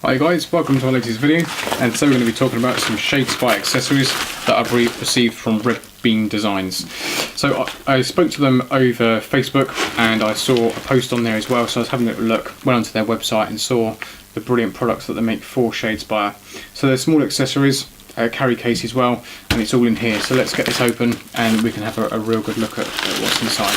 Hi guys, welcome to our latest video, and today we're going to be talking about some Shadespire accessories that I've received from Red Bean Designs. So I spoke to them over Facebook and I saw a post on there as well, so I was having a little look, went onto their website and saw the brilliant products that they make for Shadespire. So they're small accessories, carry case as well, and it's all in here. So let's get this open and we can have a real good look at what's inside.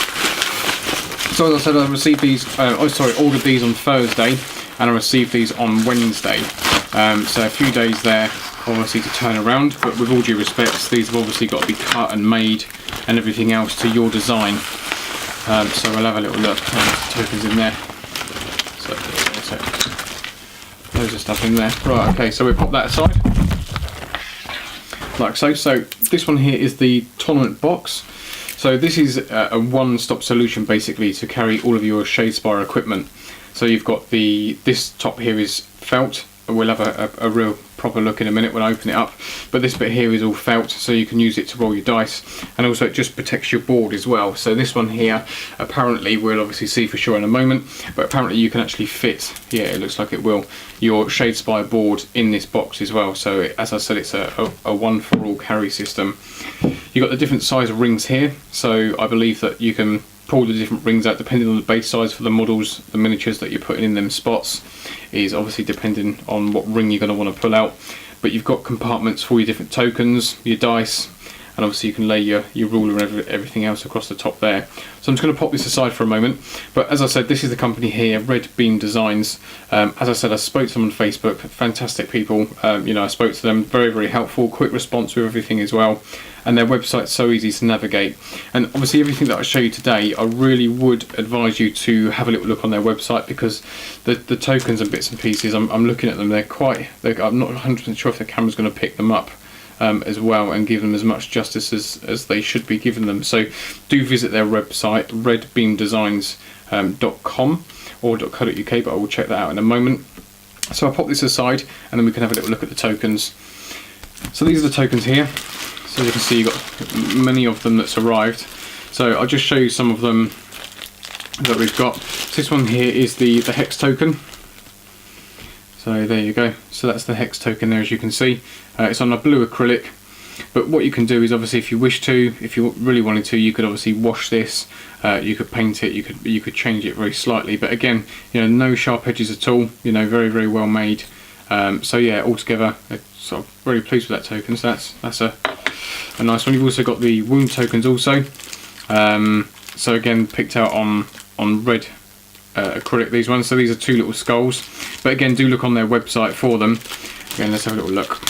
So as I said, I received these, ordered these on Thursday, and I received these on Wednesday. So a few days there, obviously, to turn around, but with all due respect, these have obviously got to be cut and made and everything else to your design. So we'll have a little look. Tokens in there. So loads of stuff in there. Right, okay, so we pop that aside. Like so. So this one here is the tournament box. So this is a one-stop solution basically to carry all of your Shadespire equipment. So you've got this top here is felt. We'll have a real proper look in a minute when I open it up. But this bit here is all felt, so you can use it to roll your dice, and also it just protects your board as well. So this one here, apparently, we'll obviously see for sure in a moment, but apparently you can actually fit, yeah, it looks like it will, your Shadespire board in this box as well. So as I said, it's a one-for-all carry system. You've got the different size rings here, so I believe that you can pull the different rings out depending on the base size for the models. The miniatures that you're putting in them spots is obviously depending on what ring you're going to want to pull out. But you've got compartments for your different tokens, your dice, and obviously you can lay your ruler and everything else across the top there. So I'm just going to pop this aside for a moment. But as I said, this is the company here, Red Bean Designs. As I said, I spoke to them on Facebook. Fantastic people. I spoke to them, very, very helpful, quick response with everything as well. And their website's so easy to navigate. And obviously everything that I show you today, I really would advise you to have a little look on their website, because the tokens and bits and pieces, I'm looking at them, I'm not 100% sure if the camera's going to pick them up as well and give them as much justice as they should be giving them. So do visit their website, redbeamdesigns.com or .co.uk, but I will check that out in a moment. So I'll pop this aside and then we can have a little look at the tokens. So these are the tokens here. So you can see you've got many of them that's arrived. So I'll just show you some of them that we've got. So this one here is the hex token. So there you go. So that's the hex token there, as you can see. It's on a blue acrylic. But what you can do is, obviously, if you wish to, if you really wanted to, you could obviously wash this. You could paint it. You could change it very slightly. But again, no sharp edges at all. Very, very well made. So yeah, altogether, sort of very pleased with that token. So that's a nice one. You've also got the wound tokens also. So again, picked out on red acrylic, these ones. So these are two little skulls. But again, do look on their website for them. Again, let's have a little look.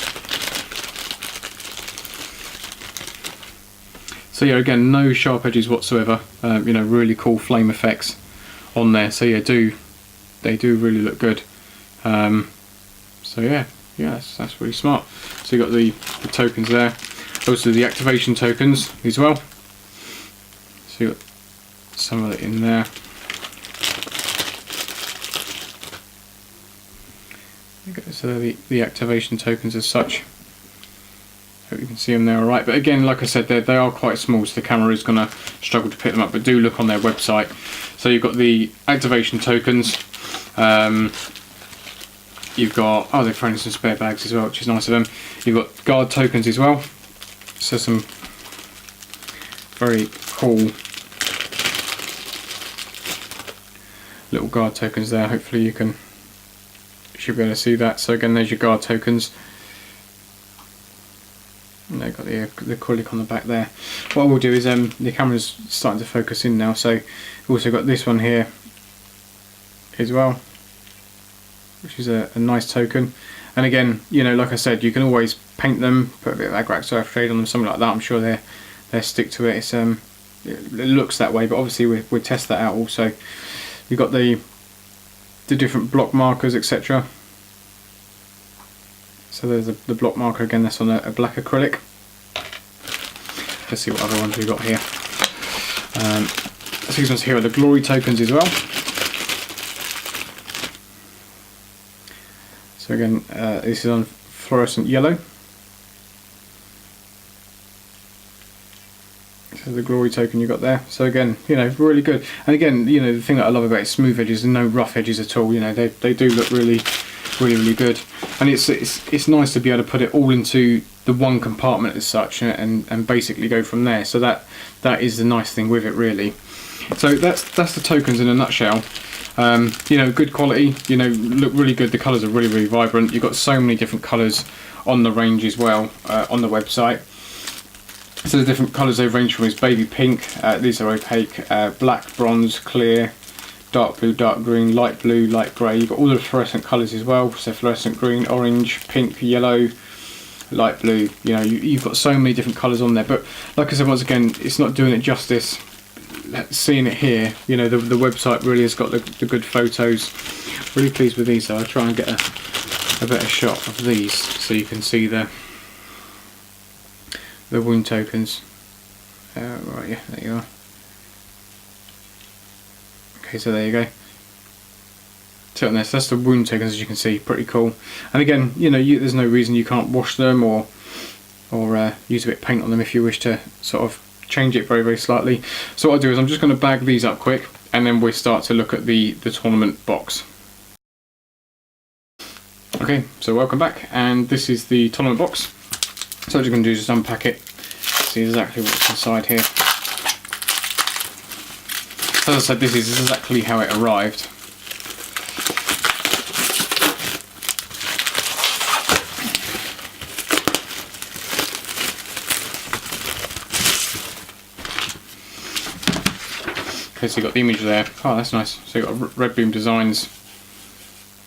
So yeah, again, no sharp edges whatsoever. Really cool flame effects on there. So yeah, they do really look good. So yeah, that's really smart. So you got the tokens there. Also the activation tokens as well. So you got some of it in there. So the activation tokens as such. Hope you can see them there alright. But again, like I said, they are quite small, so the camera is going to struggle to pick them up. But do look on their website. So you've got the activation tokens. You've got, they're throwing some spare bags as well, which is nice of them. You've got guard tokens as well. So some very cool little guard tokens there. Hopefully you should be able to see that. So again, there's your guard tokens. And they've got the acrylic on the back there. What I will do is, the camera's starting to focus in now, so we've also got this one here as well, which is a nice token. And again, like I said, you can always paint them, put a bit of Agrax surf shade on them, something like that. I'm sure they'll stick to it. It looks that way, but obviously we'll test that out also. You've got the different block markers, etc. So there's the block marker again, that's on a black acrylic. Let's see what other ones we've got here. These ones here are the glory tokens as well. So again, this is on fluorescent yellow. So the glory token you got there. So again, really good. And again, the thing that I love about it, smooth edges and no rough edges at all. They do look really, really good. And it's nice to be able to put it all into the one compartment as such, and basically go from there. So that is the nice thing with it, really. So that's the tokens in a nutshell. You know, good quality, you know, look really good. The colours are really vibrant. You've got so many different colours on the range as well, on the website. So the different colours they range from is baby pink, these are opaque, black, bronze, clear, dark blue, dark green, light blue, light grey. You've got all the fluorescent colours as well, so fluorescent green, orange, pink, yellow, light blue. You know, you've got so many different colours on there. But like I said, once again, it's not doing it justice. Seeing it here, you know, the website really has got the good photos. Really pleased with these, so I'll try and get a better shot of these so you can see the wound tokens. Right, yeah, there you are. Okay, so there you go. So on this, that's the wound tokens, as you can see, pretty cool. And again, you know, there's no reason you can't wash them or use a bit of paint on them if you wish to sort of change it very slightly. So what I'll do is I'm just going to bag these up quick, and then we'll start to look at the tournament box. Okay, so welcome back, and this is the tournament box. So what you're going to do is just unpack it, see exactly what's inside here. So as I said, this is exactly how it arrived. Okay, so you've got the image there. Oh, that's nice. So you've got Red Boom Designs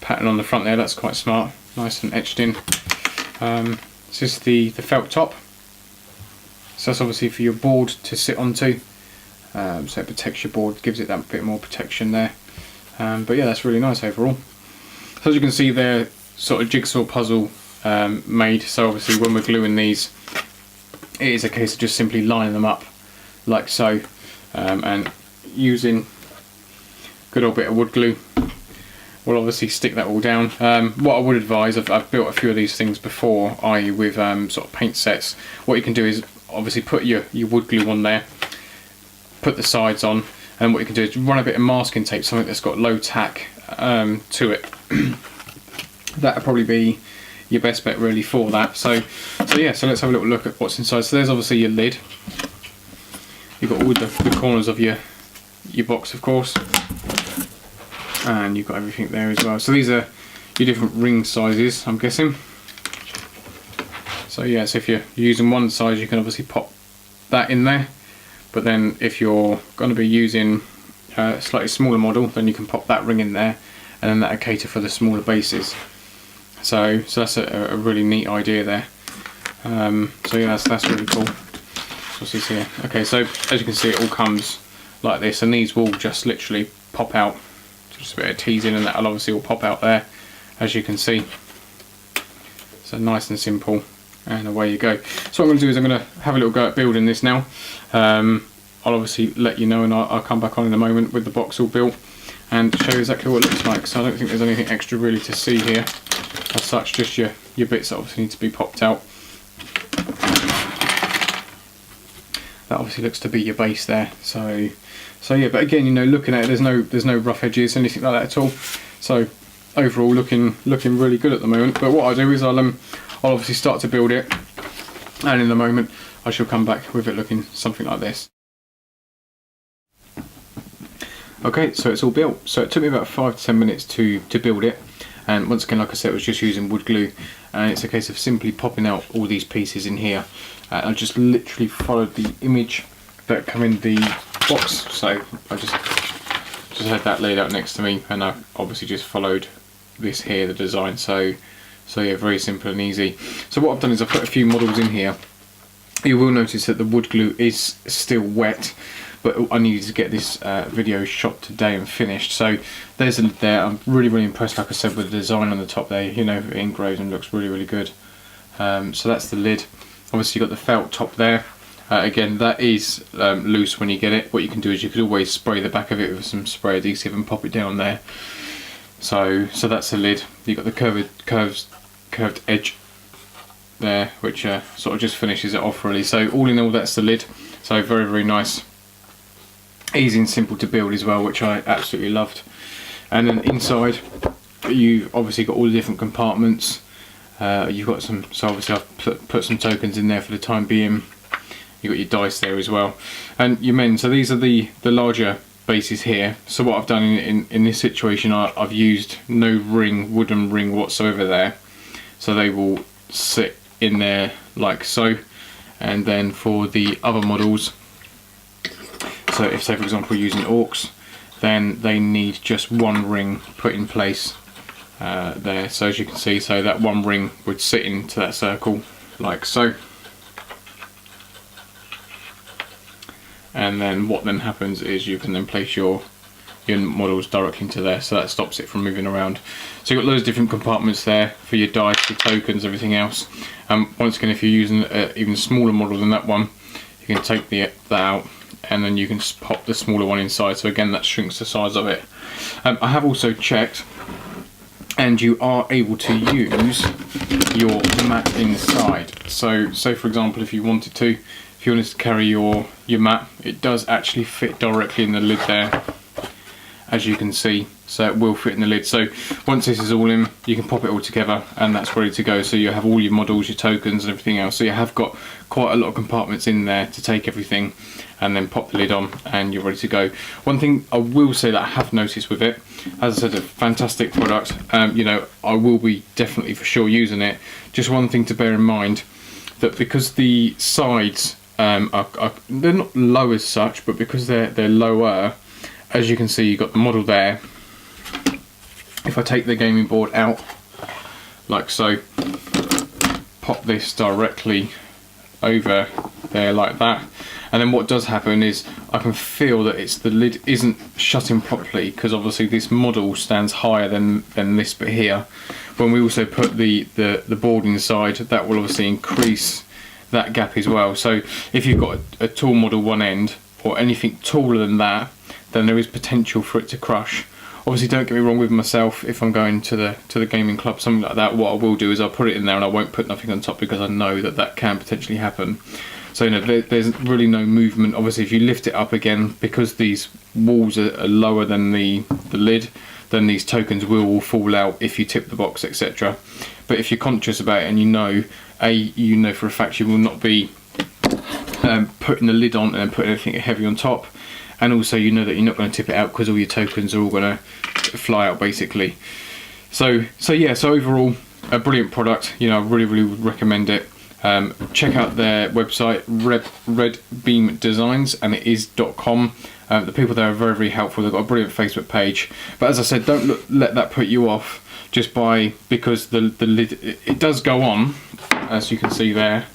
pattern on the front there. That's quite smart. Nice and etched in. This is the felt top. So that's obviously for your board to sit onto. So it protects your board, gives it that bit more protection there. But yeah, that's really nice overall. So as you can see there, sort of jigsaw puzzle made. So obviously when we're gluing these, it is a case of just simply lining them up like so, and using good old bit of wood glue. We'll obviously stick that all down. What I would advise, I've built a few of these things before, i.e. with sort of paint sets. What you can do is obviously put your wood glue on there, put the sides on, and what you can do is run a bit of masking tape, something that's got low tack to it. That'll probably be your best bet really for that. So yeah, so let's have a little look at what's inside. So there's obviously your lid. You've got all the corners of your box, of course, and you've got everything there as well. So these are your different ring sizes, I'm guessing. So yeah, so if you're using one size, you can obviously pop that in there, but then if you're going to be using a slightly smaller model, then you can pop that ring in there, and then that'll cater for the smaller bases. So that's a really neat idea there. So yeah, that's really cool. What's this here? Okay, so as you can see, it all comes like this, and these will just literally pop out. Just a bit of teasing, and that'll obviously all pop out there, as you can see. So nice and simple, and away you go. So what I'm going to do is I'm going to have a little go at building this now. I'll obviously let you know, and I'll come back on in a moment with the box all built and show you exactly what it looks like. So I don't think there's anything extra really to see here as such, just your bits that obviously need to be popped out. That obviously looks to be your base there. So yeah, but again, you know, looking at it, there's no rough edges, anything like that at all. So overall, looking really good at the moment. But what I'll do is I'll obviously start to build it, and in a moment I shall come back with it looking something like this. Okay, so it's all built. So it took me about 5 to 10 minutes to build it, and once again, like I said, it was just using wood glue, and it's a case of simply popping out all these pieces in here. I just literally followed the image that come in the box, so I just had that laid out next to me, and I obviously just followed this here, the design. So yeah, very simple and easy. So what I've done is I've put a few models in here. You will notice that the wood glue is still wet, but I needed to get this video shot today and finished. So there's a lid there. I'm really impressed, like I said, with the design on the top there. You know, it engraved and looks really good. So that's the lid. Obviously you've got the felt top there. Again, that is loose when you get it. What you can do is you could always spray the back of it with some spray adhesive and pop it down there. So that's the lid. You've got the curved edge there, which sort of just finishes it off really. So all in all, that's the lid. So very nice, easy and simple to build as well, which I absolutely loved. And then inside you've obviously got all the different compartments. You've got some, so obviously I've put some tokens in there for the time being. You've got your dice there as well, and your men. So these are the larger bases here. So what I've done in this situation, I've used no wooden ring whatsoever there, so they will sit in there like so. And then for the other models, so if, say for example, using orcs, then they need just one ring put in place there. So as you can see, so that one ring would sit into that circle like so. And then what then happens is you can then place your models directly into there, so that stops it from moving around. So you've got loads of different compartments there for your dice, your tokens, everything else. Once again, if you're using an even smaller model than that one, you can take that out, and then you can just pop the smaller one inside. So again, that shrinks the size of it. I have also checked, and you are able to use your mat inside. So for example, if you wanted to carry your mat, it does actually fit directly in the lid there, as you can see. So it will fit in the lid. So once this is all in, you can pop it all together and that's ready to go. So you have all your models, your tokens and everything else. So you have got quite a lot of compartments in there to take everything, and then pop the lid on and you're ready to go. One thing I will say that I have noticed with it, as I said, a fantastic product. You know, I will be definitely for sure using it. Just one thing to bear in mind, that because the sides they're not low as such, but because they're lower, as you can see, you've got the model there. If I take the gaming board out like so, pop this directly over there like that, and then what does happen is I can feel that the lid isn't shutting properly, because obviously this model stands higher than this bit here. When we also put the board inside, that will obviously increase that gap as well. So if you've got a tall model one end, or anything taller than that, then there is potential for it to crush. Obviously, don't get me wrong, with myself, if I'm going to the gaming club, something like that, what I will do is I'll put it in there and I won't put nothing on top, because I know that can potentially happen. So, you know, there's really no movement. Obviously, if you lift it up again, because these walls are lower than the lid, then these tokens will fall out if you tip the box, etc. But if you're conscious about it and you know for a fact you will not be putting the lid on and then putting anything heavy on top, and also you know that you're not going to tip it out, because all your tokens are all going to fly out basically. So overall, a brilliant product. You know, I really would recommend it. Check out their website, Red Beam Designs, and it is .com. The people there are very helpful. They've got a brilliant Facebook page. But as I said, don't let that put you off just because the lid, it does go on, as you can see there.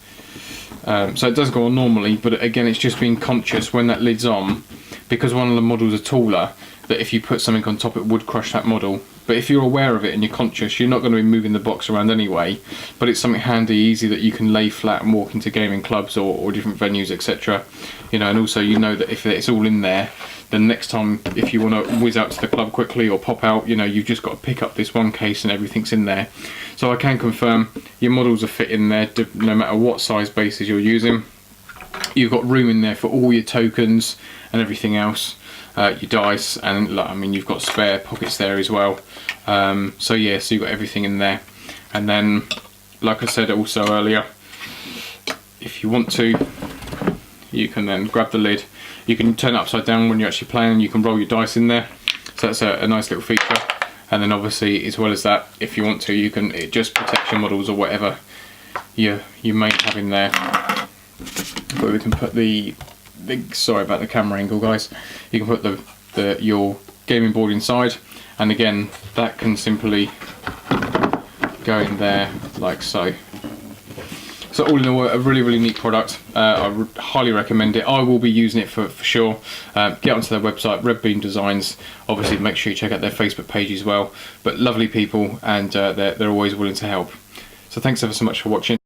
So it does go on normally, but again, it's just being conscious when that lid's on, because one of the models are taller, that if you put something on top, it would crush that model. But if you're aware of it and you're conscious, you're not going to be moving the box around anyway, but it's something handy, easy, that you can lay flat and walk into gaming clubs or different venues, etc. You know, and also you know that if it's all in there, then next time if you want to whiz out to the club quickly or pop out, you know, you've just got to pick up this one case and everything's in there. So I can confirm your models are fit in there no matter what size bases you're using. You've got room in there for all your tokens and everything else, your dice, and I mean, you've got spare pockets there as well. So yeah, so you've got everything in there. And then, like I said also earlier, if you want to, you can then grab the lid. You can turn it upside down when you're actually playing. You can roll your dice in there. So that's a nice little feature. And then obviously, as well as that, if you want to, it just protects your models or whatever you may have in there. But we can put sorry about the camera angle, guys. You can put your gaming board inside, and again, that can simply go in there like so. So all in all, a really neat product. I would highly recommend it. I will be using it for sure. Get onto their website, Red Beam Designs. Obviously, make sure you check out their Facebook page as well. But lovely people, and they're always willing to help. So thanks ever so much for watching.